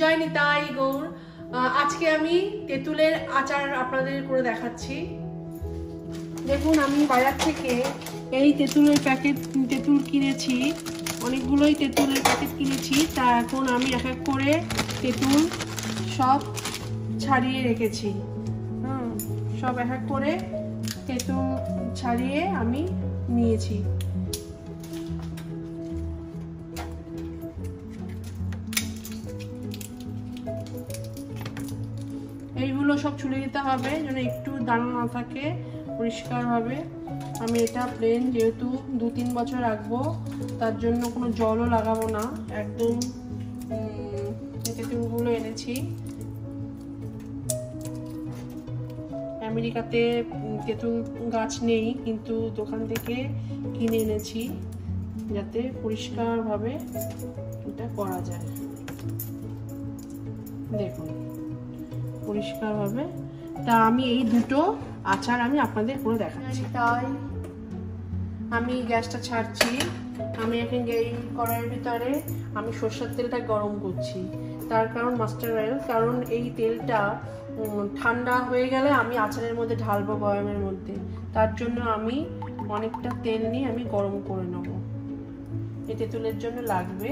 জয় নিতাই গৌর। আজকে আমি তেঁতুলের আচার আপনাদের করে দেখাচ্ছি। দেখুন, আমি বাজার থেকে এই তেঁতুলের তেঁতুল কিনেছি, অনেকগুলোই তেঁতুলের প্যাকেট কিনেছি। তা এখন আমি এক এক করে তেঁতুল সব ছাড়িয়ে রেখেছি। সব এক এক করে তেঁতুল ছাড়িয়ে আমি নিয়েছি। এইগুলো সব ছুলে দিতে হবে যেন একটু দানা না থাকে, পরিষ্কারভাবে। আমি এটা প্লেন, যেহেতু 2-3 বছর রাখবো, তার জন্য কোনো জলও লাগাবো না, একদম তেঁতুলগুলো এনেছি। আমেরিকাতে তেঁতুল গাছ নেই, কিন্তু দোকান থেকে কিনে এনেছি যাতে পরিষ্কারভাবে এটা করা যায়। দেখুন পরিষ্কারভাবে। তা আমি এই দুটো আচার আমি আপনাদের করে দেখাচ্ছি। তাই আমি গ্যাসটা ছাড়ছি। আমি এখন এই কড়াইয়ের ভিতরে আমি সরষের তেলটা গরম করছি। তার কারণ মাস্টার্ড অয়েল, কারণ এই তেলটা ঠান্ডা হয়ে গেলে আমি আচারের মধ্যে ঢালবো বয়ামের মধ্যে। তার জন্য আমি অনেকটা তেল নিয়ে আমি গরম করে নেব। এই তেঁতুলের জন্য লাগবে।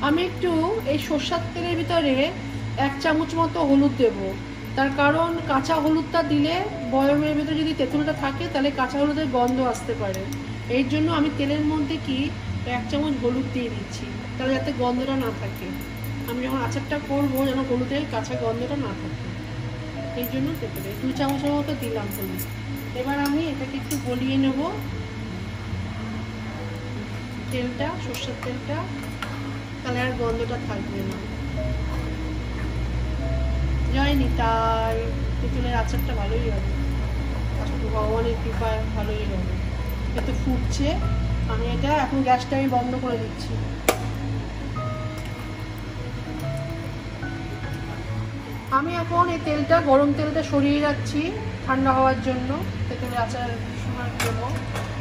আমি একটু এই সরষের তেলের ভিতরে 1 চামচ মতো হলুদ দেব। তার কারণ কাঁচা হলুদটা দিলে বয়ামের ভিতরে যদি তেঁতুলটা থাকে তাহলে কাঁচা হলুদের গন্ধ আসতে পারে। এই জন্য আমি তেলের মধ্যে 1 চামচ হলুদ দিয়ে দিচ্ছি, তাহলে যাতে গন্ধটা না থাকে। আমি যখন আচারটা করবো যেন হলুদের কাঁচা গন্ধটা না থাকে, এই জন্য তেঁতুলে 2 চামচের মতো দিলাম হলুদ। এবার আমি এটাকে একটু গলিয়ে নেব, তেলটা, সরষের তেলটা, তাহলে আর গন্ধটা থাকবে না। জয় নিতাই। তেঁতুলের আচারটা ভালোই হবে, আসলে ভগবানের কৃপায় ভালোই হবে। এটা ফুটছে, আমি এটা এখন গ্যাসটা আমি বন্ধ করে দিচ্ছি। আমি এখন এই তেলটা, গরম তেলটা সরিয়ে রাখছি ঠান্ডা হওয়ার জন্য, তেঁতুলের আচার শোনার জন্য।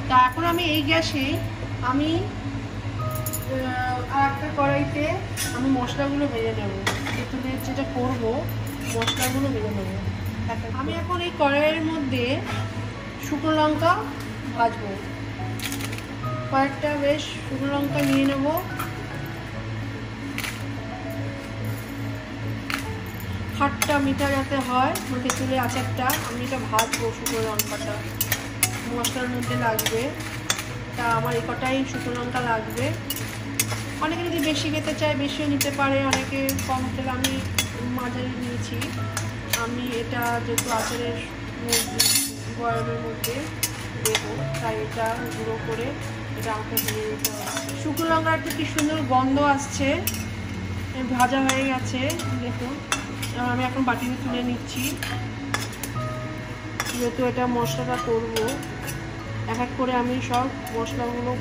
তা এখন আমি এই গ্যাসে আমি আর একটা কড়াইতে আমি মশলাগুলো ভেজে নেব। তেঁতুলের যেটা করবো মশলাগুলো ভেজে নেব। আমি এখন এই কড়াইয়ের মধ্যে শুকনো লঙ্কা ভাজবো। কয়েকটা বেশ শুকনো লঙ্কা নিয়ে নেব। খাট্টা মিঠা যাতে হয় তেঁতুলের আচারটা, আমি এটা ভাজবো। শুকনো লঙ্কাটা মশলার মধ্যে লাগবে। তা আমার এই কটাই শুকনো লঙ্কা লাগবে। অনেকে যদি বেশি খেতে চায় বেশিও নিতে পারে, অনেকে কম খেলে, আমি মাঝারি নিয়েছি। আমি এটা যেহেতু আচারের বয়ামের মধ্যে দেবো, তাই এটা গুঁড়ো করে এটা আমাকে দিয়ে দিতে হবে। শুকনো লঙ্কার একটা কি সুন্দর গন্ধ আসছে, ভাজা হয়ে গেছে। দেখুন আমি এখন বাটিতে তুলে নিচ্ছি। যেহেতু এটা মশলাটা করবো, এক এক করে আমি সব মশলাগুলো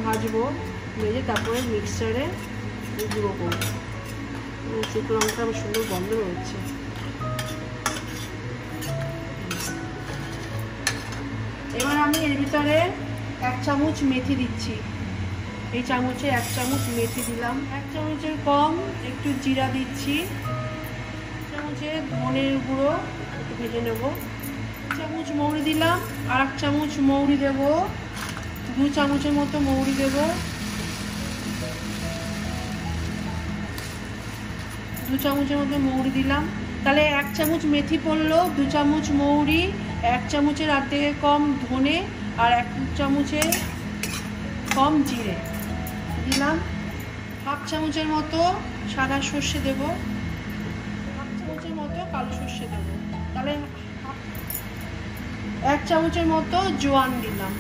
ভাজবো, ভেজে তারপরে মিক্সারে গুঁড়ো করবো। শুকনো লঙ্কা আমার সুন্দর গন্ধ রয়েছে। এবার আমি এর ভিতরে 1 চামচ মেথি দিচ্ছি। এই চামচে 1 চামচ মেথি দিলাম। 1 চামচের কম একটু জিরা দিচ্ছি। 1 চামচে ধনের গুঁড়ো একটু ভেজে নেব। 1 চামচ মৌরি দিলাম, আর 1 চামচ মৌরি দেব। 2 চামচের মতো মৌরি দেব। 2 চামচের মতো মৌরি দিলাম। তাহলে 1 চামচ মেথি পড়লো, 2 চামচ মৌরি, 1 চামচের অর্ধেকের কম ধনে, আর 1 চামচের কম জিরে দিলাম। 1/2 চামচের মতো সাদা সর্ষে দেব, 1/2 চামচের মতো কালো সর্ষে দেব। তাহলে 1 চামচের মতো জোয়ান দিলাম।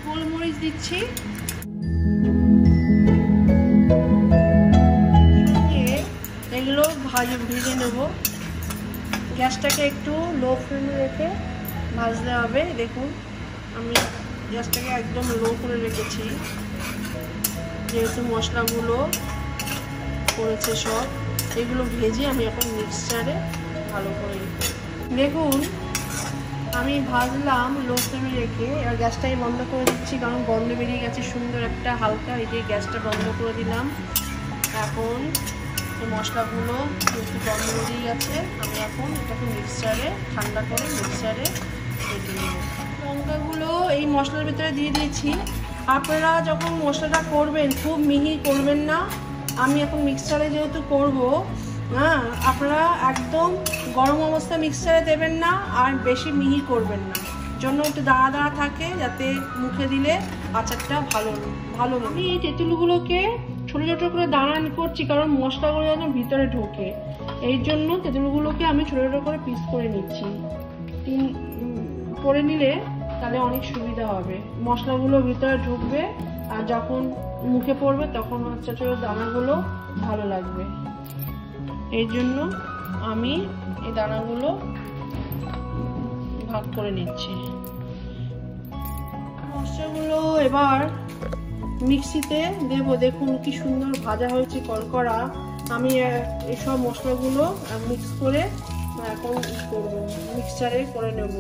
গোলমরিচ দিচ্ছি। এগুলো ভেজে নেব। গ্যাসটাকে একটু লো ফ্লেমে রেখে ভাজতে হবে। দেখুন আমি গ্যাসটাকে একদম লো করে রেখেছি, যেহেতু মশলাগুলো করেছে সব। এগুলো ভেজে আমি এখন মিক্সচারে ভালো করে দেখুন আমি ভাজলাম লো ফ্লেমে রেখে, এবার গ্যাসটাই বন্ধ করে দিচ্ছি কারণ গন্ধ বেরিয়ে গেছে সুন্দর একটা হালকা। এই যে গ্যাসটা বন্ধ করে দিলাম। এখন এই মশলাগুলো একটু গন্ধ বেরিয়ে গেছে, আমি এখন এটাকে মিক্সারে ঠান্ডা করে মিক্সারে কেটে নেব। লঙ্কাগুলো এই মশলার ভিতরে দিয়ে দিয়েছি। আপনারা যখন মশলাটা করবেন খুব মিহি করবেন না, আমি এখন মিক্সারে যেহেতু করব, হ্যাঁ, আপনারা একদম গরম অবস্থা মিক্সারে দেবেন না আর বেশি মিহি করবেন না, জন্য একটু দাঁড়া দাঁড়া থাকে যাতে মুখে দিলে আচারটা ভালো। আমি এই তেঁতুলগুলোকে ছোটো ছোটো করে দানা করছি কারণ মশলাগুলো যেন ভিতরে ঢোকে, এই জন্য তেঁতুলগুলোকে আমি ছোটো ছোটো করে পিস করে নিচ্ছি। করে নিলে তাহলে অনেক সুবিধা হবে, মশলাগুলো ভিতরে ঢুকবে আর যখন মুখে পড়বে তখন হচ্ছে ছোটো দানাগুলো ভালো লাগবে। এই জন্য আমি এই দানাগুলো ভাগ করে নিচ্ছি। মশলাগুলো এবার মিক্সিতে দেব। দেখুন কি সুন্দর ভাজা হয়েছে কড়কড়া। আমি এইসব মশলাগুলো মিক্স করে এখন করবো, মিক্সচারে করে নেব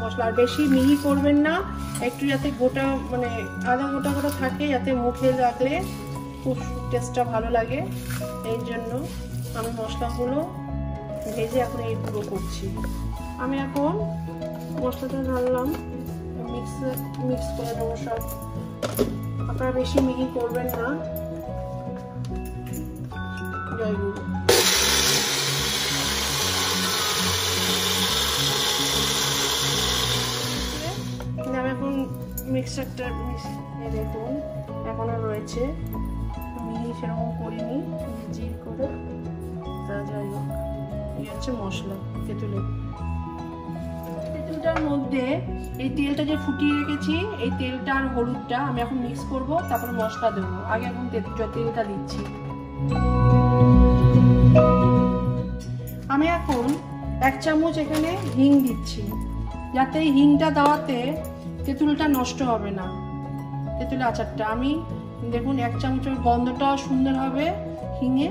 মশলা। আর বেশি মিহি করবেন না, একটু যাতে গোটা মানে আধা গোটা গোটা থাকে, যাতে মুখে রাখলে খুব টেস্টটা ভালো লাগে। এই জন্য আমি মশলাগুলো ভেজে এখন এই গুঁড়ো করছি। আমি এখন মশলাটা ঢাললাম, মিক্স করে দেবো সব। আপনারা বেশি মিহি করবেন না। জয় গুরু। আমি এখন মিক্সারটা দেখুন এখনো রয়েছে, মিহি সেরকম করিনি, জির করে। যাই হোক, এই হচ্ছে মশলা তেঁতুলটার মধ্যে এই তেলটা যে ফুটিয়ে রেখেছি, এই তেলটা আর হলুদটা আমি এখন মিক্স করব, তারপরে মশলা দেবো। আগে এখন তেলটা দিচ্ছি। আমি এখন 1 চামচ এখানে হিং দিচ্ছি, যাতে এই হিংটা দেওয়াতে তেঁতুলটা নষ্ট হবে না, তেঁতুলের আচারটা। আমি দেখুন 1 চামচের গন্ধটা সুন্দর হবে হিঙে,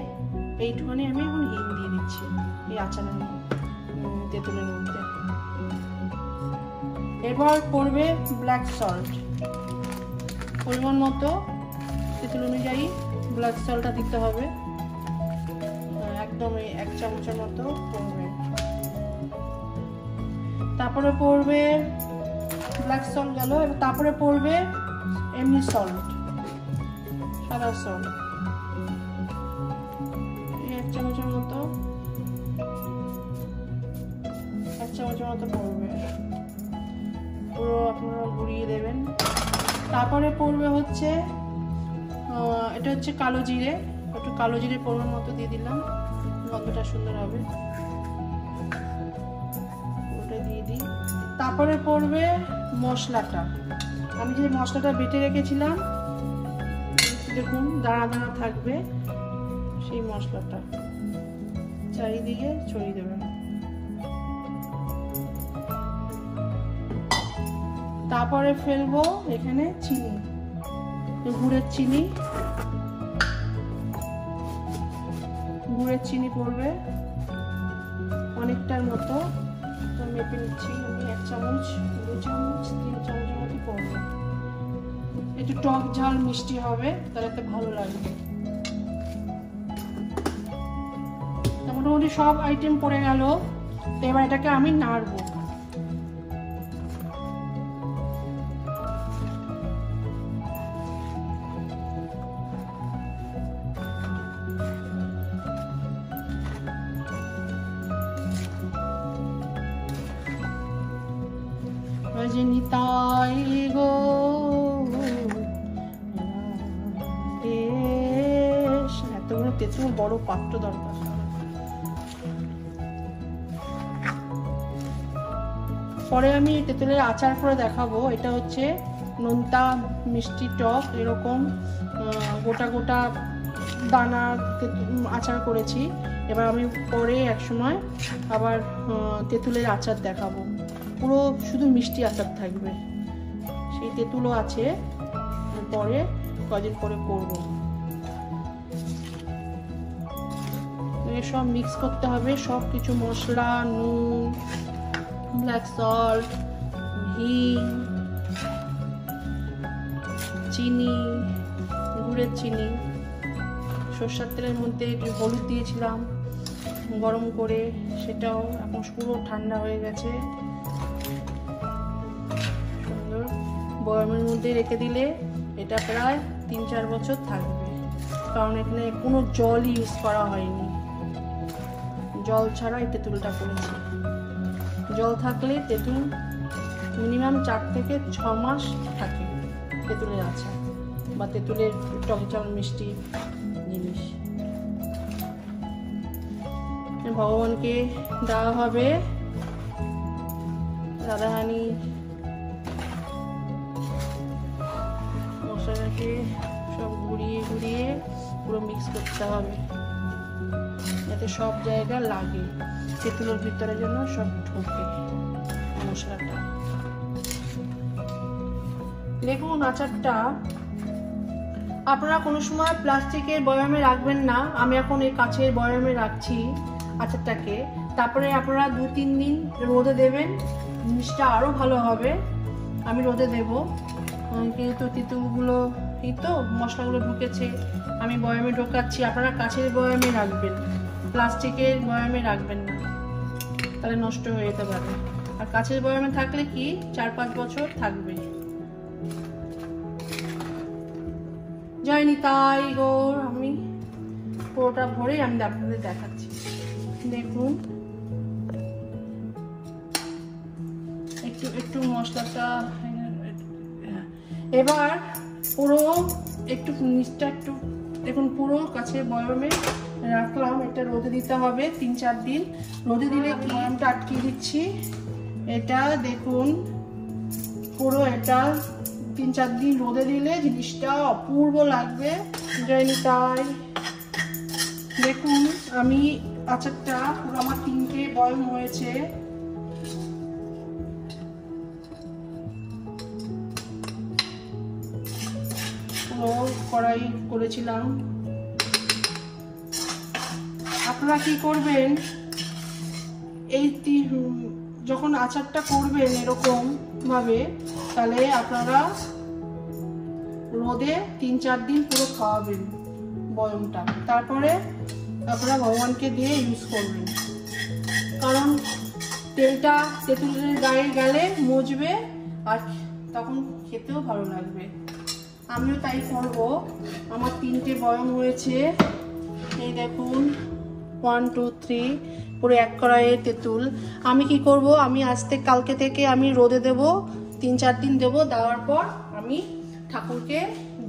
এইটুখানি আমি এখন হিং দিয়ে দিচ্ছি এই আচারের তেঁতুলের মধ্যে। এবার পড়বে ব্ল্যাক সল্ট, পরিমাণ মতো তেঁতুল অনুযায়ী ব্ল্যাক সল্টটা দিতে হবে, একদম 1 চামচের মতো পড়বে। তারপরে পড়বে ব্ল্যাক সল্ট গেল, তারপরে পড়বে এমনি সল্ট, সাদা সল্ট 1 চামচের মতো, 1 চামচের মতো পড়বে, পুরো আপনারা গুঁড়িয়ে দেবেন। তারপরে পড়বে হচ্ছে এটা হচ্ছে কালো জিরে, একটু কালো জিরে পরিমাণ মতো দিয়ে দিলাম, গন্ধটা সুন্দর হবে, ওটা দিয়ে দিই। তারপরে পড়বে মশলাটা, আমি যে মশলাটা বেটে রেখেছিলাম দেখুন দানা দানা থাকবে, সেই মশলাটা চারিদিকে ছড়িয়ে দেবেন। তারপরে ফেলবো এখানে চিনি, গুড়ের চিনি, গুড়ের চিনি পড়বে অনেকটার মতো, মেপে নিচ্ছি আমি 1 চামচ, 2 চামচ, 3 চামচের মতো পড়বে। একটু টক ঝাল মিষ্টি হবে, তাহলে ভালো লাগবে। মোটামুটি সব আইটেম পড়ে গেল, এবার এটাকে আমি নাড়বো। নিতাই গো এতগুলো তেঁতুল, বড় পাত্র দরকার। পরে আমি তেঁতুলের আচার করে দেখাবো। এটা হচ্ছে নোনতা মিষ্টি টক, এরকম গোটা গোটা দানা আচার করেছি। এবার আমি পরে এক সময় আবার তেঁতুলের আচার দেখাবো, পুরো শুধু মিষ্টি আচার থাকবে, সেই তেঁতুলও আছে, পরে কদিন পরে করবো। সব মিক্স করতে হবে, সব কিছু মশলা, নুন, ব্ল্যাক সল্ট, হিং, চিনি, গুড়ের চিনি, সরষের তেলের মধ্যে একটু হলুদ দিয়েছিলাম গরম করে, সেটাও এখন পুরো ঠান্ডা হয়ে গেছে। সুন্দর বয়ামের মধ্যে রেখে দিলে এটা প্রায় 3-4 বছর থাকবে, কারণ এখানে কোনো জল ইউজ করা হয়নি, জল ছাড়া এই তেঁতুলটা করেছি। জল থাকলে তেঁতুল মিনিমাম 4 থেকে 6 মাস থাকে তেঁতুলের আচার বা তেঁতুলের টক মিষ্টি জিনিস। ভগবানকে দেওয়া হবে রাধারানী মশলাটাকে সব ঘুরিয়ে ঘুরিয়ে পুরো মিক্স করতে হবে যাতে সব জায়গা লাগে, তেঁতুলের ভিতরে যেন সব ঢোকে মশলাটা। দেখুন আচারটা আপনারা কোনো সময় প্লাস্টিকের বয়ামে রাখবেন না, আমি এখন এই কাচের বয়ামে রাখছি আচারটাকে। তারপরে আপনারা 2-3 দিন রোদে দেবেন, জিনিসটা আরও ভালো হবে। আমি রোদে দেবো, কিন্তু তেঁতুলগুলো এই তো মশলাগুলো ঢুকেছে, আমি বয়ামে ঢোকাচ্ছি। আপনারা কাচের বয়ামে রাখবেন, প্লাস্টিকের বয়ামে রাখবেন না, তাহলে নষ্ট হয়ে যেতে পারে। আর কাচের বয়ামে থাকলে কি 4-5 বছর থাকবে। জয় নিতাই গৌর। আমি পুরোটা ভরে আমি আপনাদের দেখাচ্ছি। দেখুন একটু একটু মশলাটা, এবার পুরো একটু নিচটা একটু দেখুন, পুরো কাছের বয়ামে রাখলাম। এটা রোদে দিতে হবে 3-4 দিন। রোদে দিলে কি বয়ামটা আটকিয়ে দিচ্ছি। এটা দেখুন পুরো এটা 3-4 দিন রোদে দিলে জিনিসটা অপূর্ব লাগবে। জয় নিতাই। দেখুন আমি আচারটা পুরো আমার 3টে বয়াম হয়েছে। পুরো কড়াই করেছিলাম। আপনারা কি করবেন, এই যখন আচারটা করবেন এরকম ভাবে, তাহলে আপনারা রোদে 3-4 দিন পুরো খাওয়াবেন বয়ামটা, তারপরে আপনারা ভগবানকে দিয়ে ইউজ করবেন। কারণ তেলটা তেঁতুলের গায়ে গেলে মজবে আর তখন খেতেও ভালো লাগবে। আমিও তাই করবো। আমার 3টে বয়াম হয়েছে, এই দেখুন 1 2 3 পুরো 1 কড়াইয়ের তেঁতুল। আমি কি করব, আমি আজ থেকে কালকে থেকে আমি রোদে দেব, 3-4 দিন দেবো। দেওয়ার পর আমি ঠাকুরকে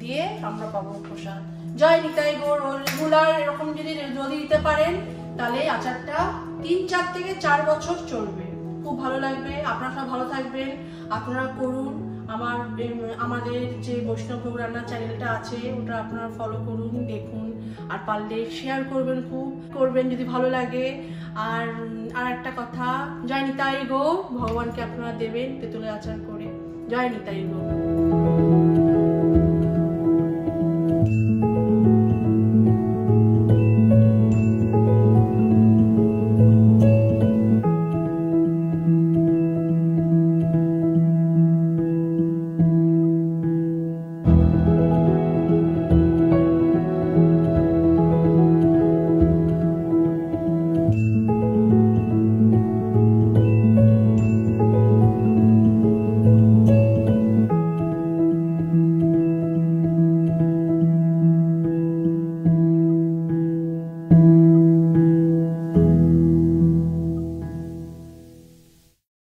দিয়ে আমরা পাবো প্রসাদ। জয় নিতাই গৌর। রেগুলার এরকম যদি রোদে দিতে পারেন তাহলে আচারটা 3-4 থেকে 4 বছর চলবে, খুব ভালো লাগবে। আপনারা সব ভালো থাকবেন, আপনারা করুন। আমাদের যে বৈষ্ণব ভোগ রান্নার চ্যানেলটা আছে ওটা আপনারা ফলো করুন, দেখুন, আর পারলে শেয়ার করবেন, খুব করবেন যদি ভালো লাগে। আর একটা কথা, জয় নিতাই গো, ভগবানকে আপনারা দেবেন তেঁতুলের আচার করে। জয় নিতাই গো।